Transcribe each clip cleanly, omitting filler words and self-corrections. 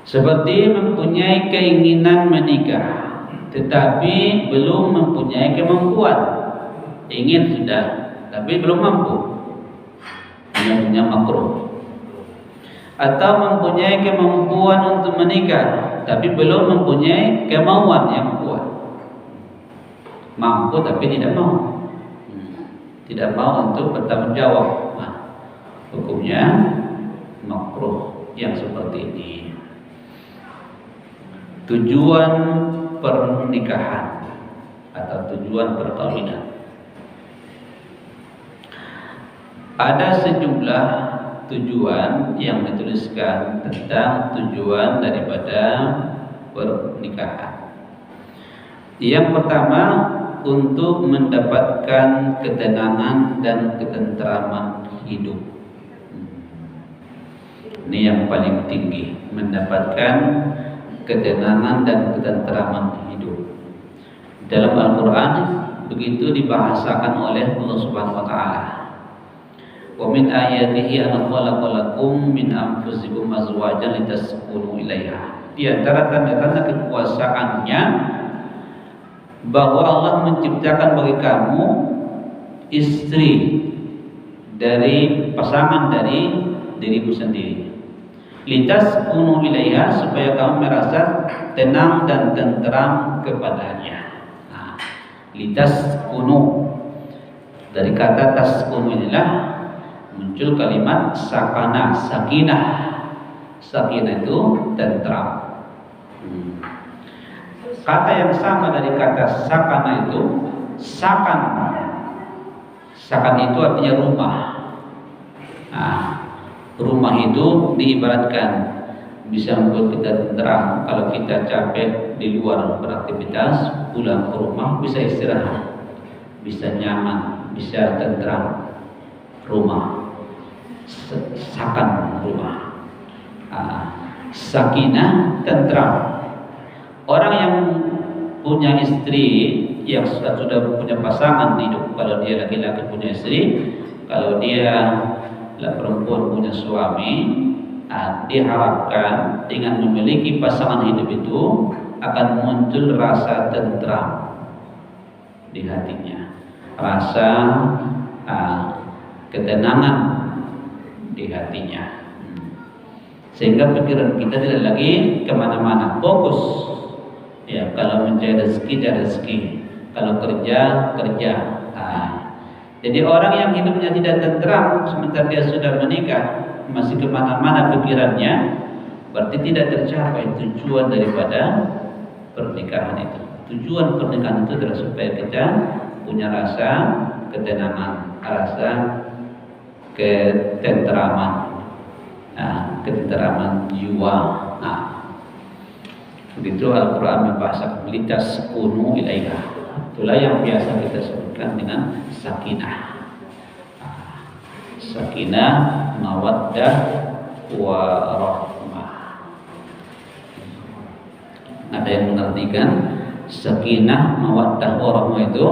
Seperti mempunyai keinginan menikah tetapi belum mempunyai kemampuan. Ingin sudah tapi belum mampu, namanya makruh. Atau mempunyai kemampuan untuk menikah tapi belum mempunyai kemauan yang kuat. Mampu tapi tidak mau, tidak mau untuk bertanggung jawab. Nah, hukumnya makruh yang seperti ini. Tujuan pernikahan atau tujuan perkawinan. Ada sejumlah tujuan yang dituliskan tentang tujuan daripada pernikahan. Yang pertama, untuk mendapatkan ketenangan dan ketenteraman hidup. Ini yang paling tinggi, mendapatkan ketenangan dan ketenteraman hidup. Dalam Al-Quran begitu dibahasakan oleh Allah Subhanahu wa Ta'ala. Wa min ayatihi an khalaqa lakum min anfusikum azwajan litaskunu ilaiha. Di antara tanda-tanda kekuasaannya bahwa Allah menciptakan bagi kamu istri dari pasangan dari dirimu sendiri. Litaskunu ilaiha, supaya kamu merasa tenang dan tenteram kepadanya. Nah, litaskunu dari kata taskunu inilah muncul kalimat sakana, sakinah. Sakinah itu tentram. Kata yang sama dari kata sakana itu sakan. Sakan itu artinya rumah. Nah, rumah itu diibaratkan bisa membuat kita tentram. Kalau kita capek di luar beraktivitas, pulang ke rumah bisa istirahat, bisa nyaman, bisa tentram. Rumah, sakan rumah. Sakinah, tentram. Orang yang punya istri, yang sudah punya pasangan hidup, kalau dia laki-laki punya istri, kalau dia perempuan punya suami, diharapkan dengan memiliki pasangan hidup itu akan muncul rasa tentram di hatinya, rasa ketenangan di hatinya, sehingga pikiran kita tidak lagi kemana-mana, fokus. Ya, kalau mencari rezeki, cari rezeki. Kalau kerja, kerja. Jadi orang yang hidupnya tidak tentram sementara dia sudah menikah, masih kemana-mana pikirannya, berarti tidak tercapai tujuan daripada pernikahan itu. Tujuan pernikahan itu adalah supaya kita punya rasa ketenangan, rasa ketenteraman, ketenteraman jiwa. Begitu Al-Quran membahasakan litaskunu ilaiha. Itulah yang biasa kita sebutkan dengan sakinah. Sakinah, mawaddah, warahmah. Ada yang mengartikan sakinah, mawaddah, warahmah itu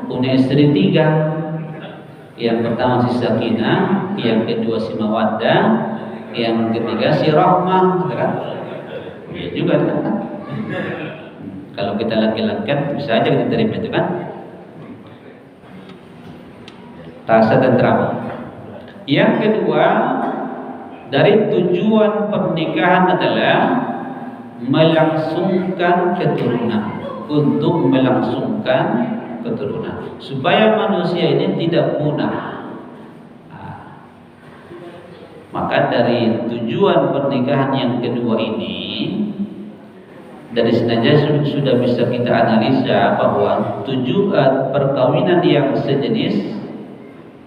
punya istri 3. Yang pertama si sakinah, yang kedua si mawaddah, yang ketiga si rahmah, kan? Ya juga kan? Kalau kita laki-laki bisa aja kita terima itu kan, rasa tentram. Yang kedua dari tujuan pernikahan adalah melangsungkan keturunan, untuk melangsungkan keturunan supaya manusia ini tidak punah. Maka dari tujuan pernikahan yang kedua ini, dari sengaja sudah bisa kita analisa bahwa tujuan perkawinan yang sejenis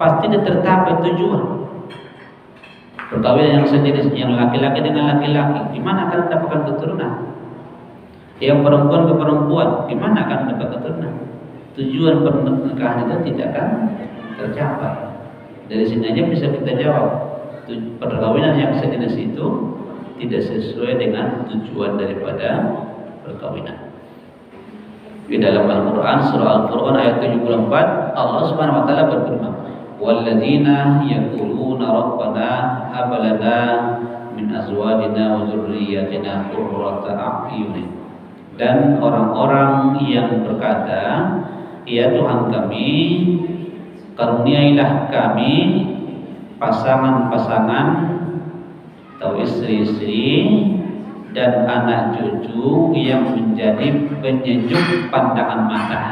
pasti tercapai tujuan. Perkawinan yang sejenis, yang laki-laki dengan laki-laki, gimana akan mendapatkan keturunan? Yang perempuan ke perempuan, gimana akan mendapatkan keturunan? Tujuan pernikahan itu tidak akan tercapai. Dari sini aja bisa kita jawab, perkawinan yang sejenis itu tidak sesuai dengan tujuan daripada perkawinan. Di dalam Al-Quran, surah Al-Quran ayat 74, Allah Subhanahu wa Ta'ala berfirman, "Walladzina yaquluna rabbana hab lana min azwajina wa dzurriyyatina qurrata a'yun. Dan orang-orang yang berkata, ya Tuhan kami, karuniailah kami pasangan-pasangan atau istri-istri dan anak cucu yang menjadi penyejuk pandangan mata.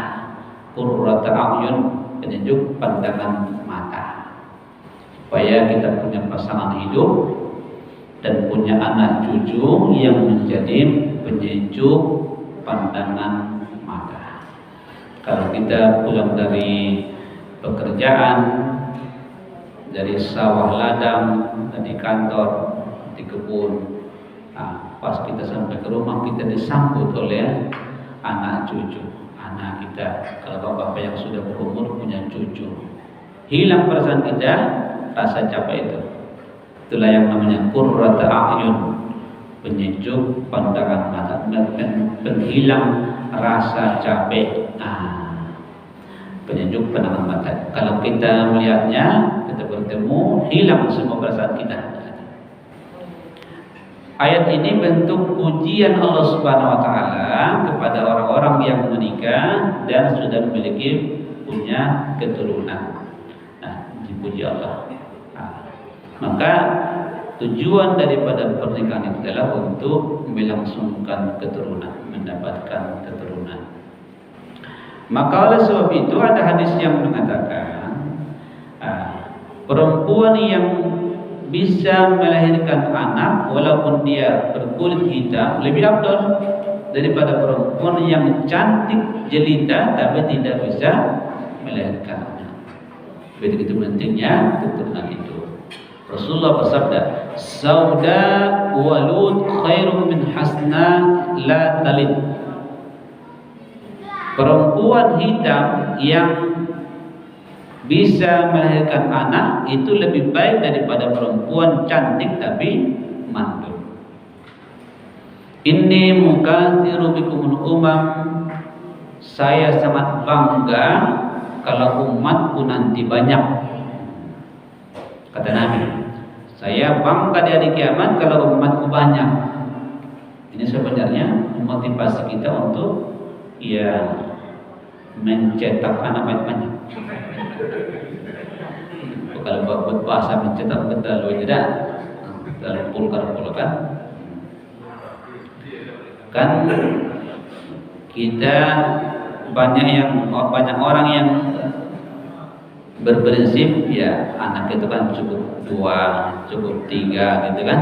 Qurrata a'yun, penyejuk pandangan mata. Supaya kita punya pasangan hidup dan punya anak cucu yang menjadi penyejuk pandangan mata. Kalau kita pulang dari pekerjaan, dari sawah ladang, dari kantor, di kebun, pas kita sampai ke rumah kita disambut oleh anak cucu, anak kita. Kalau bapak-bapak yang sudah berumur punya cucu, hilang perasaan kita, rasa capek itu. Itulah yang namanya qurrata a'yun, penyejuk pandangan mata, penghilang rasa capek. Penyejuk pandangan mata. Kalau kita melihatnya, kita bertemu, hilang semua perasaan kita. Ayat ini bentuk pujian Allah Subhanahu wa taala kepada orang-orang yang menikah dan sudah memiliki punya keturunan. Dipuji Allah. Maka tujuan daripada pernikahan itu adalah untuk melangsungkan keturunan, mendapatkan keturunan. Maka oleh sebab itu ada hadis yang mengatakan perempuan yang bisa melahirkan anak walaupun dia berkulit hitam lebih afdal daripada perempuan yang cantik jelita tapi tidak bisa melahirkan anak. Begitu pentingnya keturunan itu. Rasulullah bersabda, "Sauda walud khairum min hasna la talid." Perempuan hitam yang bisa melahirkan anak itu lebih baik daripada perempuan cantik tapi mandul. Inni mukatsiru bikumul umam. Saya sangat bangga kalau umatku nanti banyak. Kata Nabi, saya bangga di hari kiamat kalau umatku banyak. Ini sebenarnya motivasi kita untuk mencetak anak banyak. Kalau buat bahasa mencetak betul tidak dalam pulkar kan kita banyak orang yang berprinsip anak itu kan cukup 2, cukup 3 gitu kan.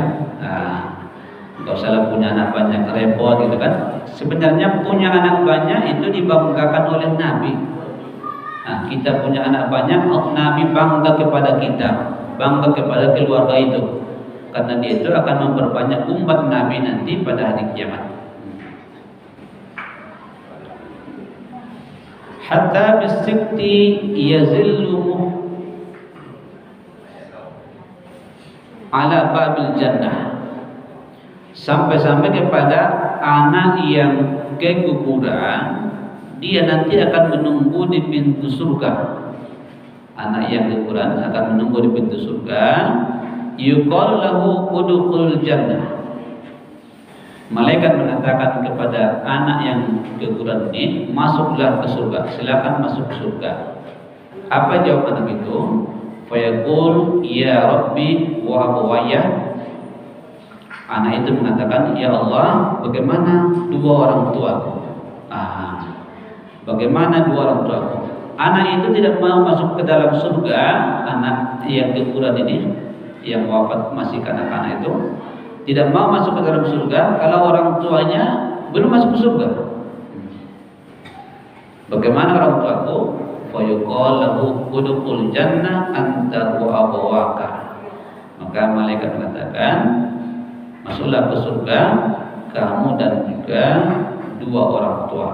Kalau salah punya anak banyak repot gitu kan. Sebenarnya punya anak banyak itu dibanggakan oleh Nabi. Kita punya anak banyak, Nabi bangga kepada kita, bangga kepada keluarga itu, karena dia itu akan memperbanyak umat Nabi nanti pada hari kiamat. Hatta bisikti yazillumu ala babil jannah, sampai-sampai kepada anak yang keguguran, dia nanti akan menunggu di pintu surga. Anak yang keguguran akan menunggu di pintu surga. Yuqal lahu udkhulul jannah. Malaikat mengatakan kepada anak yang keguguran ini, masuklah ke surga, silakan masuk ke surga. Apa jawab anak itu? Fayaqul ya Rabbi wa abawayya. Anak itu mengatakan, ya Allah, bagaimana dua orang tuaku? Bagaimana dua orang tuaku? Anak itu tidak mau masuk ke dalam surga. Anak yang keguguran ini, yang wafat masih kanak-kanak itu, tidak mau masuk ke dalam surga kalau orang tuanya belum masuk ke surga. Bagaimana orang tuaku? Fayuqal lahu udkhul jannah anta wa abawaka. Maka malaikat mengatakan, masuklah ke surga kamu dan juga dua orang tua.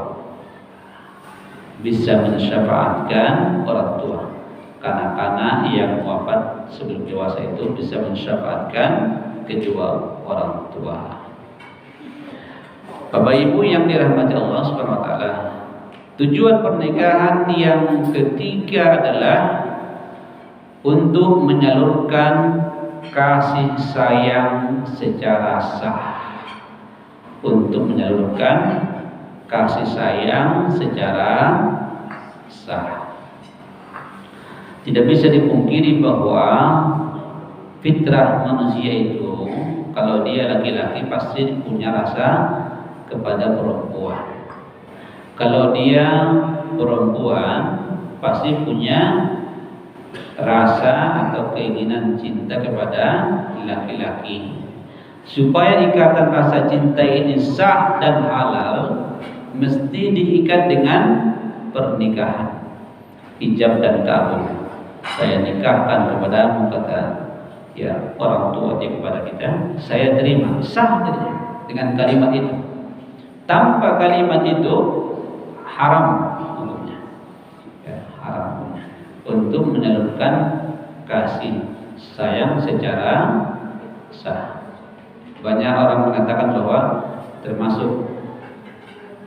Bisa mensyafaatkan orang tua. Kanak-kanak yang wafat sebelum dewasa itu bisa mensyafaatkan kedua orang tua. Bapak Ibu yang dirahmati Allah Subhanahu wa taala, tujuan pernikahan yang ketiga adalah untuk menyalurkan kasih sayang secara sah, untuk menyalurkan kasih sayang secara sah. Tidak bisa dipungkiri bahwa fitrah manusia itu, kalau dia laki-laki pasti punya rasa kepada perempuan. Kalau dia perempuan pasti punya rasa atau keinginan cinta kepada laki-laki. Supaya ikatan rasa cinta ini sah dan halal, mesti diikat dengan pernikahan, ijab dan kabul. Saya nikahkan kepadamu, kata ya orang tua dia kepada kita, saya terima, sah dengan kalimat itu. Tanpa kalimat itu haram hukumnya, ya, haram hukumnya untuk menyalurkan kasih sayang secara sah. Banyak orang mengatakan bahwa termasuk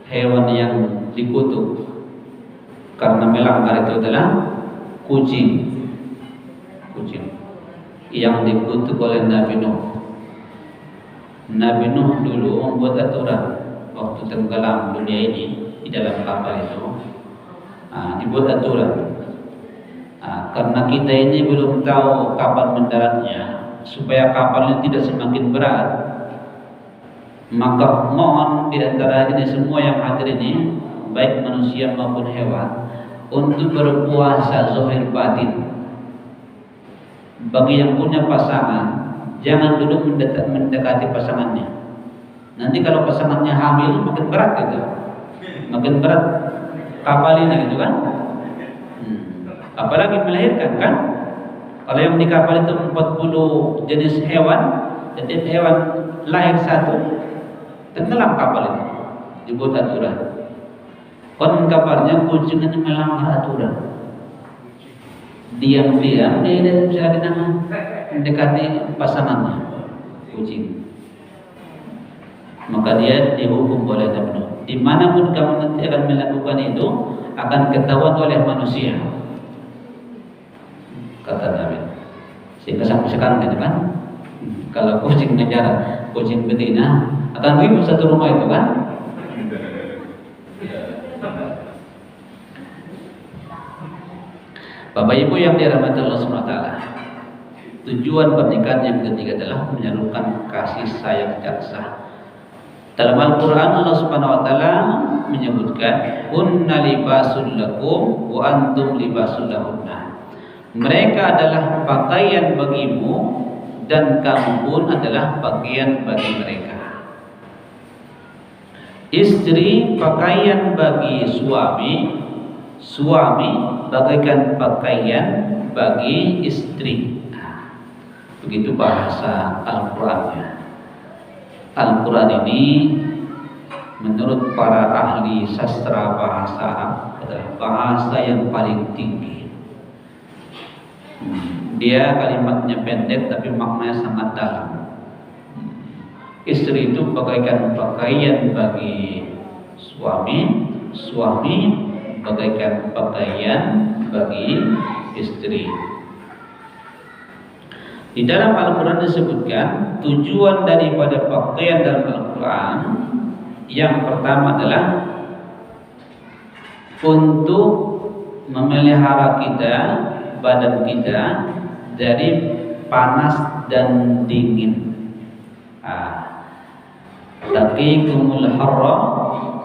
hewan yang dikutuk karena melanggar itu adalah kucing. Kucing yang dikutuk oleh Nabi Nuh. Nabi Nuh dulu membuat aturan waktu tenggelam dunia ini di dalam kapal itu, dibuat aturan. Karena kita ini belum tahu kapan mendaratnya, supaya kapalnya tidak semakin berat, maka mohon di antara ini semua yang hadir ini, baik manusia maupun hewan, untuk berpuasa zahir batin. Bagi yang punya pasangan, jangan dulu mendekati pasangannya. Nanti kalau pasangannya hamil, makin berat gitu, makin berat kapal ini gitu kan. Apalagi melahirkan kan. Kalau yang di kapal itu 40 jenis hewan, setiap hewan lahir satu, tenggelam kapal itu, dibuat aturan. Konon kabarnya kucing ini melanggar aturan. Diam-diam dia tidak bisa mendekati pasangannya, kucing. Maka dia dihukum oleh Nabi Nuh. Dimanapun kamu nanti akan melakukan itu, akan ketahuan oleh manusia, kata Nabi. Sehingga sampai sekarang gitu kan, kalau kucing ngejar kucing betina, akan ribut satu rumah itu kan. Bapak Ibu yang dirahmati Allah SWT, tujuan pernikahan yang ketiga adalah menyalurkan kasih sayang jaksa. Dalam Al-Quran Allah Subhanahu Wa Taala menyebutkan, "Hunna libasul lakum wa antum libasul lahunna." Mereka adalah pakaian bagimu dan kamu pun adalah pakaian bagi mereka. Istri pakaian bagi suami, suami bagaikan pakaian bagi istri. Begitu bahasa Al-Qurannya. Al-Quran ini menurut para ahli sastra bahasa Arab adalah bahasa yang paling tinggi. Dia kalimatnya pendek tapi maknanya sangat dalam. Istri itu bagaikan pakaian bagi suami, suami bagaikan pakaian bagi istri. Di dalam Al-Quran disebutkan tujuan daripada pakaian dalam Al-Quran, yang pertama adalah untuk memelihara kita, badan kita dari panas dan dingin. Taqikumul harra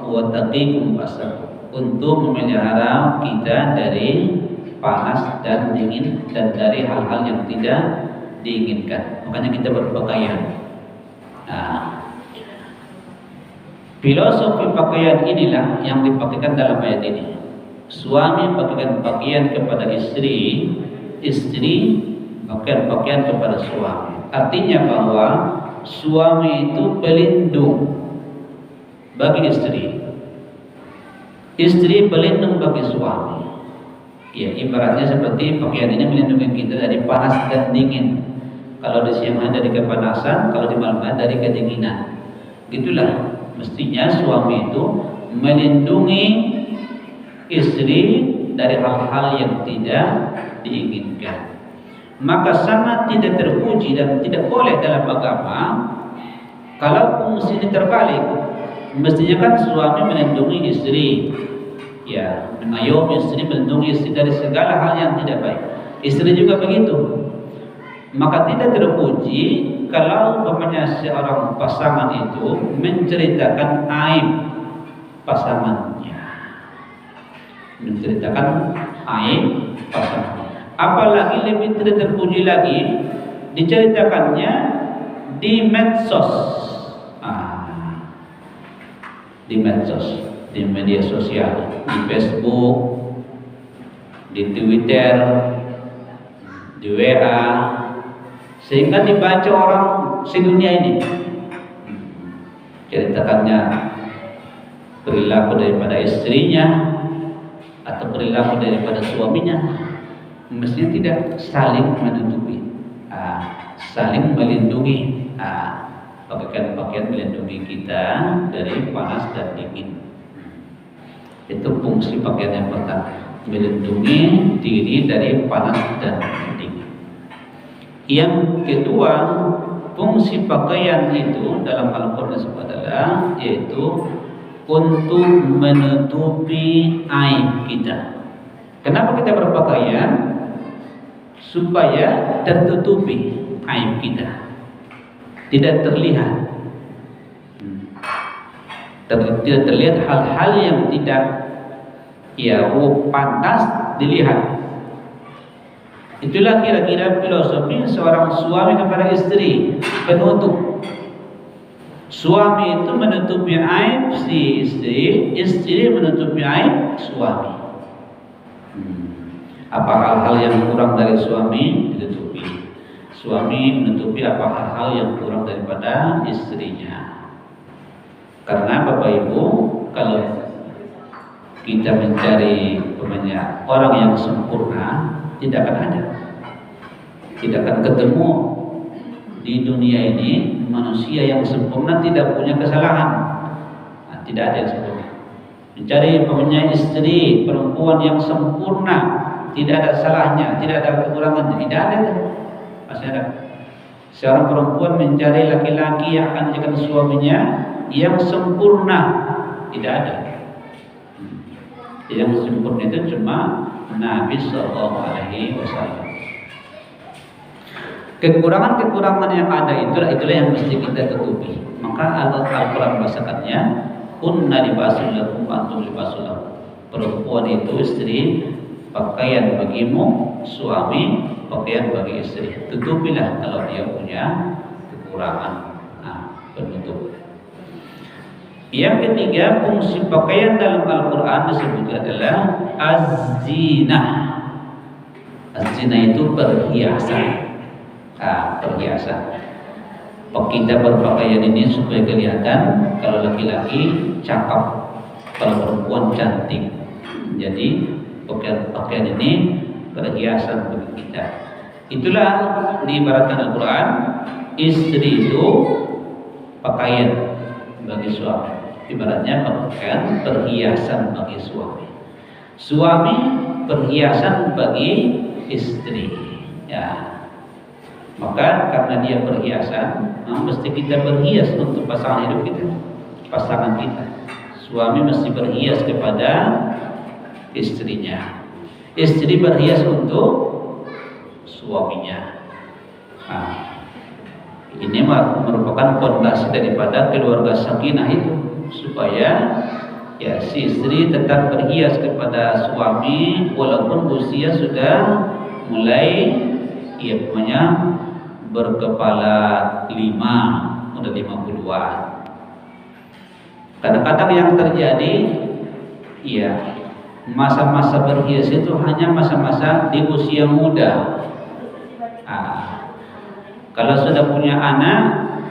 wa taqikum basar, untuk memelihara kita dari panas dan dingin dan dari hal-hal yang tidak diinginkan. Makanya kita berpakaian. Filosofi pakaian inilah yang dipakaikan dalam ayat ini. Suami pakaikan pakaian kepada istri, istri pakaian kepada suami. Artinya bahwa suami itu pelindung bagi istri, istri pelindung bagi suami. Ya, ibaratnya seperti pakaian ini melindungi kita dari panas dan dingin. Kalau di siang hari dari kepanasan, kalau di malam hari dari kedinginan. Gitulah mestinya suami itu melindungi istri dari hal-hal yang tidak diinginkan. maka sangat tidak terpuji dan tidak boleh dalam agama kalau fungsi ini terbalik. Mestinya kan suami melindungi istri, ya, mengayomi istri, melindungi istri dari segala hal yang tidak baik. Istri juga begitu. Maka tidak terpuji kalau umpamanya seorang pasangan itu menceritakan aib pasangannya, menceritakan aib pasangan. Apalagi lebih tidak terpuji lagi diceritakannya di medsos, di medsos, di media sosial, di Facebook, di Twitter, di WA, sehingga dibaca orang sedunia ini. Ceritakannya perilaku daripada istrinya atau perilaku daripada suaminya, mestinya tidak saling menutupi, saling melindungi, pakaian-pakaian melindungi kita dari panas dan dingin. Itu fungsi pakaian yang pertama, melindungi diri dari panas dan dingin. Yang kedua, fungsi pakaian itu dalam Al-Quran adalah yaitu untuk menutupi aib kita. Kenapa kita berpakaian? Supaya tertutupi aib kita, tidak terlihat, tidak terlihat hal-hal yang tidak pantas dilihat. Itulah kira-kira filosofi seorang suami kepada istri, penutup. Suami itu menutupi aib si istri, istri menutupi aib suami. Apa hal-hal yang kurang dari suami ditutupi, suami menutupi apa hal-hal yang kurang daripada istrinya. Karena Bapak Ibu, kalau kita mencari orang yang sempurna, tidak akan ada, tidak akan ketemu di dunia ini manusia yang sempurna, tidak punya kesalahan. Tidak ada yang sempurna. Mencari istri perempuan yang sempurna, tidak ada salahnya, tidak ada kekurangan, tidak ada. Pasti ada. Seorang perempuan mencari laki-laki yang akan menjadikan suaminya yang sempurna, tidak ada. Yang sempurna itu cuma Nabi Sallallahu Alaihi Wasallam. Kekurangan-kekurangan yang ada itulah yang mesti kita tutupi. Maka Al-Quran bahasakannya, kunna libasul lakum wa antum libasul lahum. Perempuan itu istri pakaian bagimu, suami pakaian bagi istri. Tutupilah kalau dia punya kekurangan, penutup. Yang ketiga, fungsi pakaian dalam Al-Quran disebut adalah az-zinah. Az-zinah itu perhiasan. Perhiasan. Kita berpakaian ini supaya kelihatan, kalau laki-laki cakep, kalau perempuan cantik. Jadi pakaian ini perhiasan bagi kita. Itulah diibaratkan Al-Quran, istri itu pakaian bagi suami. Ibaratnya pakaian perhiasan bagi suami. Suami perhiasan bagi istri. Ya. Maka karena dia perhiasan, mesti kita berhias untuk pasangan hidup kita, pasangan kita. Suami mesti berhias kepada istrinya, istri berhias untuk suaminya. Ini merupakan fondasi daripada keluarga sakinah itu, supaya si istri tetap berhias kepada suami walaupun usia sudah mulai berkepala 5, udah 50-an. Kadang-kadang yang terjadi masa-masa berhias itu hanya masa-masa di usia muda. Kalau sudah punya anak,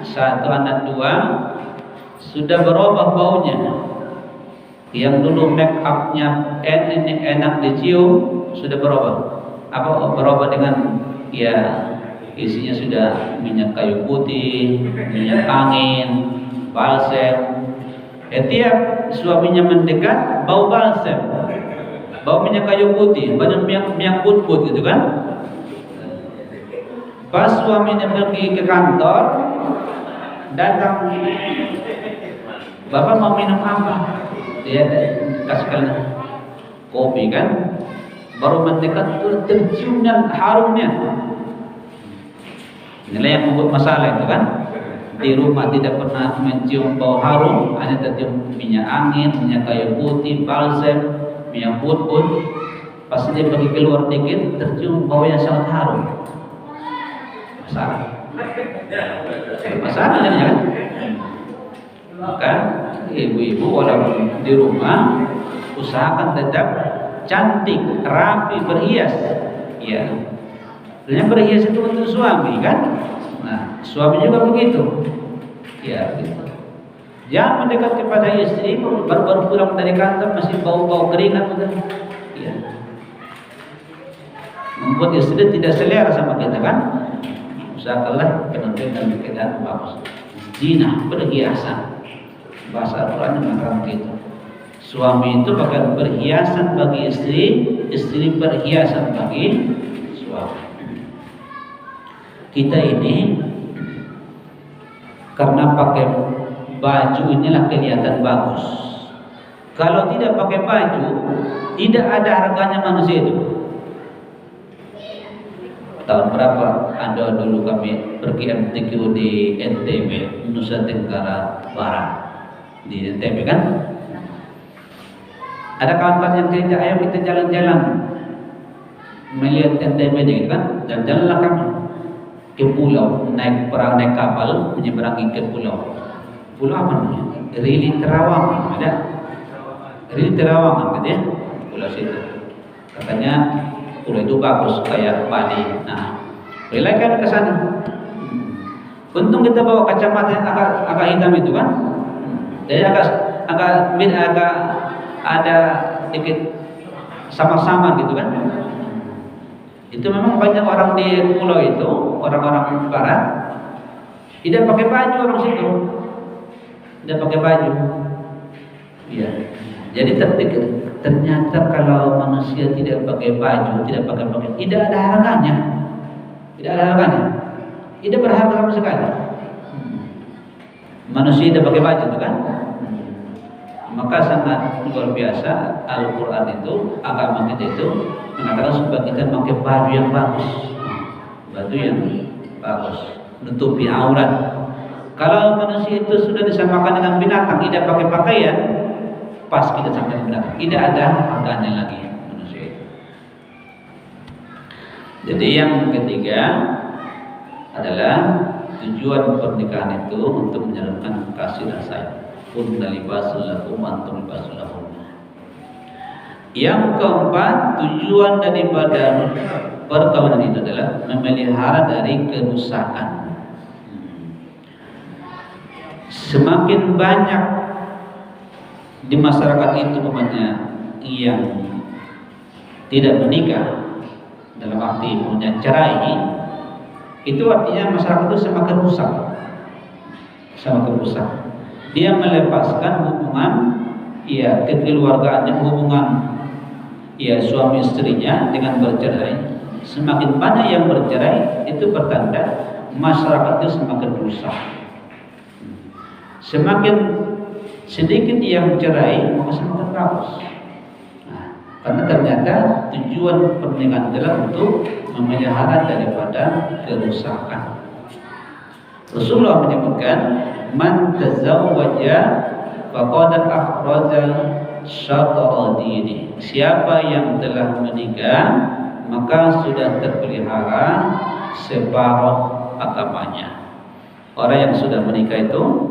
1 anak 2, sudah berubah baunya. Yang dulu make upnya enak dicium, sudah berubah. Berubah dengan isinya sudah minyak kayu putih, minyak angin, balsem. Tiap suaminya mendekat, bau balsem, bau minyak kayu putih, banyak minyak putih gitu kan. Pas suaminya pergi ke kantor, datang, bapak mau minum apa? Dia kasihkan kopi kan. Baru mendekat tuh tercium dan harumnya. Inilah yang membuat masalah itu kan. Di rumah tidak pernah mencium bau harum, hanya tercium minyak angin, minyak kayu putih, balsem, minyak bun-bun. Pas dia pergi keluar dikit, tercium bau yang sangat harum. Masalah. Masalah kan? Maka ibu-ibu walaupun di rumah usahakan tetap cantik, rapi, berhias. Ya. Sebenarnya berhias itu untuk suami kan? Nah, suami juga begitu. Ya, gitu. Jangan mendekat kepada istri baru pulang dari kantor masih bau-bau keringat udah. Ya. Membuat istri tidak selera sama kita kan? Usahakanlah penonton dan keadaan bagus. Zina, perhiasan. Bahasa Al-Quran mengatakan begitu. Suami itu bahkan perhiasan bagi istri, istri perhiasan bagi suami. Kita ini karena pakai baju inilah kelihatan bagus. Kalau tidak pakai baju, tidak ada harganya manusia itu. Tahun berapa Anda dulu kami pergi MTQ di NTB, Nusa Tenggara Barat, di NTB kan? Ada kawan-kawan yang cerita, ayo kita jalan-jalan melihat NTB gitu kan, dan jalanlah kami ke pulau, naik perahu, naik kapal menyeberangi ke pulau. Pulau apa namanya? Rili Terawangan, ada? Rili Terawangan gitu ya, pulau situ. Katanya pulau itu bagus kayak Bali. Nah, boleh kan ke sana. Untung kita bawa kacamata yang agak hitam itu kan, jadi agak ada sedikit samar-samar gitu kan. Itu memang banyak orang di pulau itu, orang-orang barat tidak pakai baju, orang situ tidak pakai baju. Iya. Jadi ternyata kalau manusia tidak pakai baju, tidak pakai pakaian, tidak ada harganya, tidak ada harganya, tidak berharga sama sekali. Manusia tidak pakai baju itu kan. Maka sangat luar biasa Al-Quran itu, agama kita itu mengatakan supaya kita pakai baju yang bagus, baju yang bagus, menutupi aurat. Kalau manusia itu sudah disamakan dengan binatang, tidak pakai pakaian, pas kita sampai binatang, tidak ada harganya lagi manusia itu. Jadi yang ketiga adalah tujuan pernikahan itu untuk menyalurkan kasih dan sayang. Kunna libasul lakum antum libasul lahum. Yang keempat, tujuan daripada perkawinan itu adalah memelihara dari kerusakan. Semakin banyak di masyarakat itu umpamanya yang tidak menikah, dalam arti punya cerai, itu artinya masyarakat itu semakin rusak, semakin rusak. Dia melepaskan hubungan kekeluargaannya, hubungan suami istrinya dengan bercerai. Semakin banyak yang bercerai, itu pertanda masyarakat itu semakin rusak. Semakin sedikit yang cerai, maka semakin bagus. Nah, karena ternyata tujuan pernikahan adalah untuk memelihara daripada kerusakan. Rasulullah menyebutkan, man tazawwaja faqad akhraja syatra dini. Siapa yang telah menikah maka sudah terpelihara separuh agamanya. Orang yang sudah menikah itu